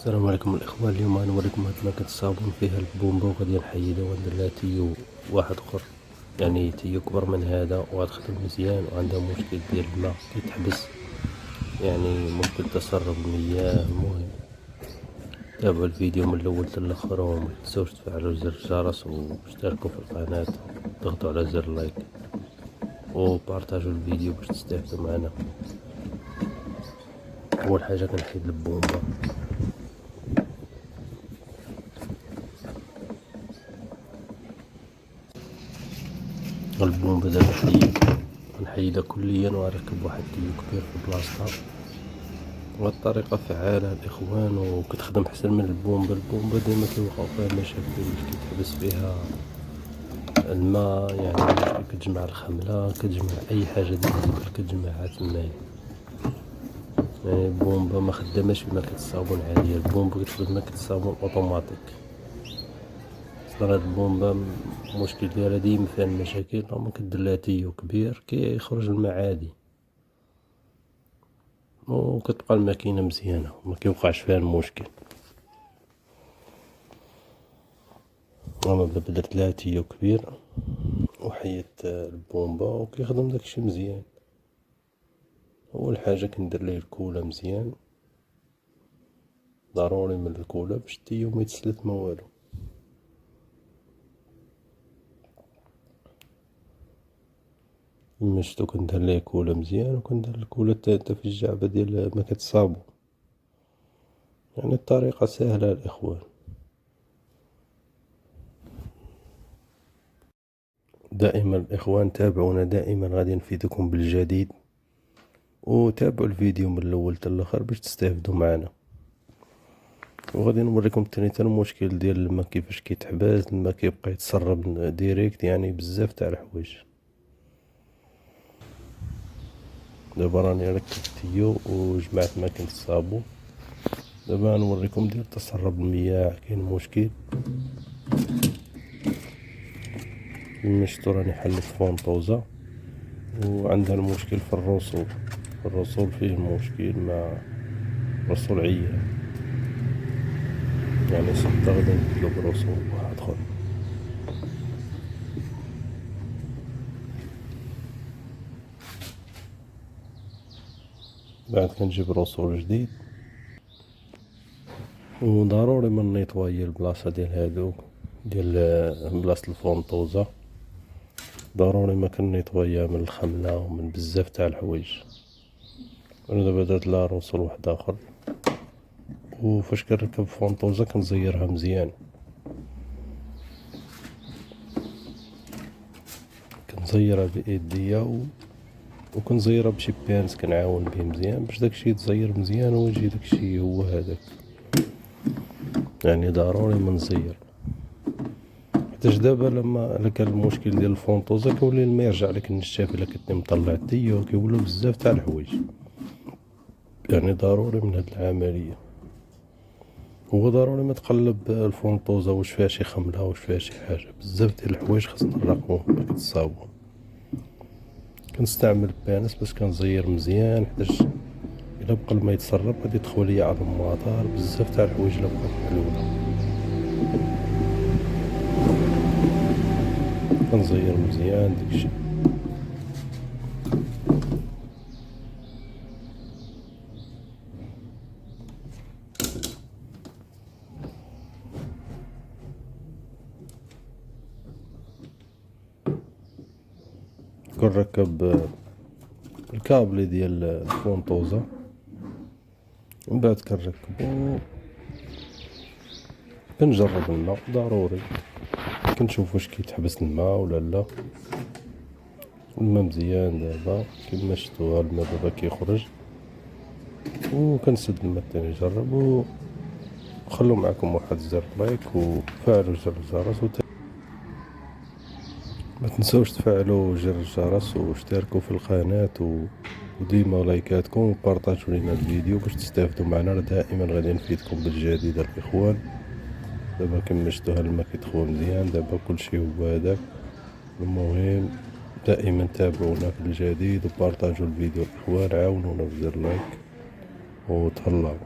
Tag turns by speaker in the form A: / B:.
A: السلام عليكم الاخوان. اليوم غنوريكم هاد ماكينة الصابون فيها البومبا وغادي نحيدها وندير لها تيو واحد اخر، يعني تيو كبر من هذا وغتخدم مزيان وعندها مشكل ديال الماء كيتحبس، يعني مشكل تسرب المياه. المهم تابعوا الفيديو من الاول حتى الاخر وما تنساوش تفعلوا زر الجرس واشتركوا في القناة، ضغطوا على زر لايك وبارطاجوا الفيديو باش تستافدوا معنا. اول حاجة كنحيد البومبا، البومبا دابا نحيدها كليا ونركب واحد التيو كبير في بلاصتها. وهاد الطريقة فعالة الاخوان وكتخدم احسن من البومبا. البومبا ديما كيوقعو فيها مشاكل، كيتحبس فيها الماء، يعني كتجمع الخملة، كتجمع اي حاجة ديال الزبل كتجمعها تمايا. يعني البومبا ما خداماش بماكينة الصابون عادية، البومبا كتخدم بماكينة الصابون اوتوماتيك. اصلا هاد البومبا المشكل ديالها ديما فيها المشاكل، لما كدير لها تيو كبير كيخرج الماء عادي وكتبقى الماكينة مزيانة وما كيوقعش فيها المشكل. انا دابا درت لها تيو كبير وحيدت البومبا وكيخدم داكشي مزيان. اول حاجة كندير ليه الكولة مزيان، ضروري من الكولة باش التيو ما يتسلت ما والو. كما شفتو كندير ليه كولة مزيان وكندير الكولة حتى في الجعبة ديال ماكينة الصابون. يعني الطريقة سهلة الاخوان. دائما الاخوان تابعونا، دائما غادي نفيدكم بالجديد، وتابعوا الفيديو من الاول حتى الاخر باش تستافدوا معنا. وغادي نوريكم تاني المشكل ديال الماء كيفاش كيتحبس، الماء كيبقى يتسرب ديريكت، يعني بزاف تاع الحوايج. دابا راني ركبت التيو وجمعت ماكينة الصابون. دابا نوريكم ديال تسرب المياه، كاين مشكل كما شفتو راني حلت فونطوزة وعندها المشكل في الرسول. الرسول فيه المشكل مع رسول عيان، يعني صدق غادي نبدلو برسول واحد اخر. بعد كنجيب رسول جديد، وضروري من نيطوايي البلاصة ديال هادوك ديال بلاصة الفونطوزة، ضروري ما كنيطوايها من الخملة ومن بزاف تاع الحوايج. انا دابا درت لها رسول واحد اخر، وفاش كنركب فونطوزة كنزيرها مزيان، كنزيرها بيديا وكنزيرها بشي بيرس كنعاون به مزيان باش داكشي يتزير مزيان ويجي داكشي هو هذاك. يعني ضروري ما نزير، حيتاش دابا لما كان المشكل ديال الفونطوزة كيولي الماء يرجع لك النشاف الا كنتي مطلع التيو، كيولو بزاف تاع الحوايج. يعني ضروري من هاد العملية. هو ضروري ما تقلب الفونطوزة واش فيها شي خملة واش فيها شي حاجة، بزاف ديال الحوايج خاصنا نراقبوهم في ماكينة الصابون. كنستعمل بانس باش كنزير مزيان، حيتاش الا بقى الماء يتسرب غادي يدخل ليا على المطار بزاف تاع الحوايج الا بقات محلولة. كنزير مزيان داكشي. كنركب الكابل ديال الفونطوزة، ومن بعد كنركبو كنجرب الماء ضروري، كنشوف واش كيتحبس الماء ولا لا. الماء مزيان دابا كما شفتوا، الماء دابا كيخرج، وكنسد الماء الثاني نجرب. وخلو معكم واحد زر لايك وفعلوا زر الجرس ما تنسوش تفعلوا زر الجرس واشتركوا في القناة وديما لايكاتكم وبارطاجوا لينا الفيديو باش تستافدوا معنا. دائما غادي نفيدكم بالجديد الاخوان. دابا كما شفتوا الماء كيدخل مزيان، دابا كلشي هو هذاك. المهم دائما تابعونا في الجديد وبارطاجوا الفيديو الاخوان، عاونونا بزر لايك وتهلاو.